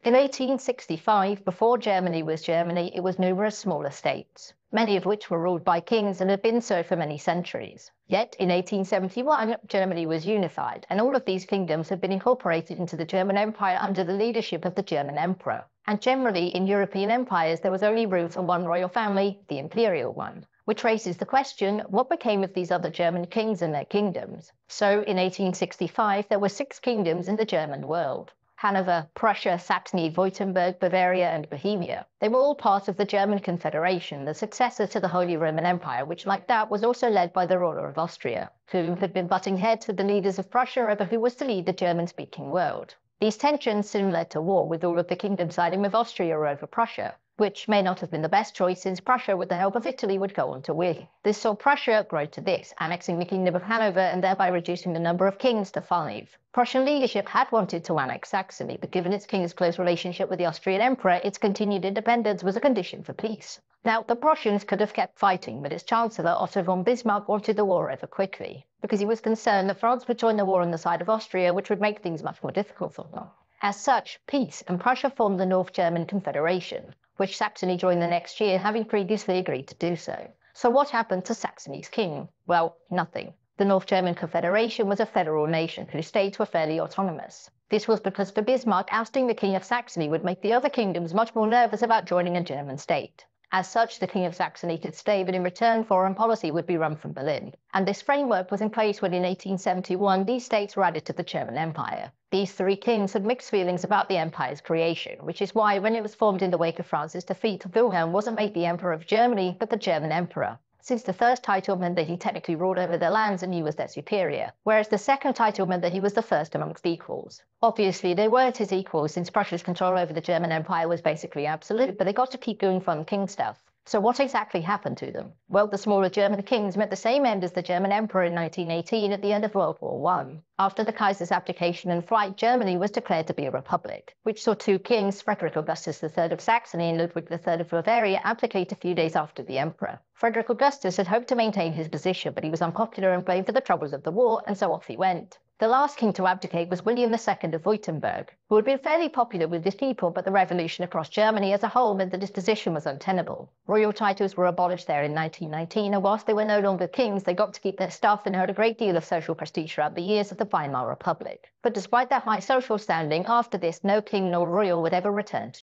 In 1865, before Germany was Germany, it was numerous smaller states, many of which were ruled by kings and had been so for many centuries. Yet, in 1871, Germany was unified, and all of these kingdoms had been incorporated into the German Empire under the leadership of the German Emperor. And generally, in European empires, there was only room for one royal family, the imperial one. Which raises the question, what became of these other German kings and their kingdoms? So, in 1865, there were 6 kingdoms in the German world. Hanover, Prussia, Saxony, Württemberg, Bavaria, and Bohemia. They were all part of the German Confederation, the successor to the Holy Roman Empire, which, like that, was also led by the ruler of Austria, who had been butting heads with the leaders of Prussia over who was to lead the German-speaking world. These tensions soon led to war, with all of the kingdoms siding with Austria over Prussia, which may not have been the best choice since Prussia, with the help of Italy, would go on to win. This saw Prussia grow to this, annexing the Kingdom of Hanover and thereby reducing the number of kings to 5. Prussian leadership had wanted to annex Saxony, but given its king's close relationship with the Austrian Emperor, its continued independence was a condition for peace. Now, the Prussians could have kept fighting, but its Chancellor, Otto von Bismarck, wanted the war over quickly, because he was concerned that France would join the war on the side of Austria, which would make things much more difficult for them. As such, peace and Prussia formed the North German Confederation, which Saxony joined the next year, having previously agreed to do so. So what happened to Saxony's king? Well, nothing. The North German Confederation was a federal nation whose states were fairly autonomous. This was because for Bismarck, ousting the King of Saxony would make the other kingdoms much more nervous about joining a German state. As such, the King of Saxony could stay, but in return, foreign policy would be run from Berlin. And this framework was in place when in 1871 these states were added to the German Empire. These 3 kings had mixed feelings about the empire's creation, which is why when it was formed in the wake of France's defeat, Wilhelm wasn't made the Emperor of Germany, but the German Emperor, since the first title meant that he technically ruled over their lands and he was their superior, whereas the second title meant that he was the first amongst equals. Obviously, they weren't his equals since Prussia's control over the German Empire was basically absolute, but they got to keep doing fun king stuff. So what exactly happened to them? Well, the smaller German kings met the same end as the German Emperor in 1918 at the end of World War I. After the Kaiser's abdication and flight, Germany was declared to be a republic, which saw 2 kings, Frederick Augustus III of Saxony and Ludwig III of Bavaria, abdicate a few days after the emperor. Frederick Augustus had hoped to maintain his position, but he was unpopular and blamed for the troubles of the war, and so off he went. The last king to abdicate was William II of Württemberg, who had been fairly popular with his people, but the revolution across Germany as a whole meant that his position was untenable. Royal titles were abolished there in 1919, and whilst they were no longer kings, they got to keep their stuff and held a great deal of social prestige throughout the years of the Weimar Republic. But despite their high social standing, after this, no king nor royal would ever return to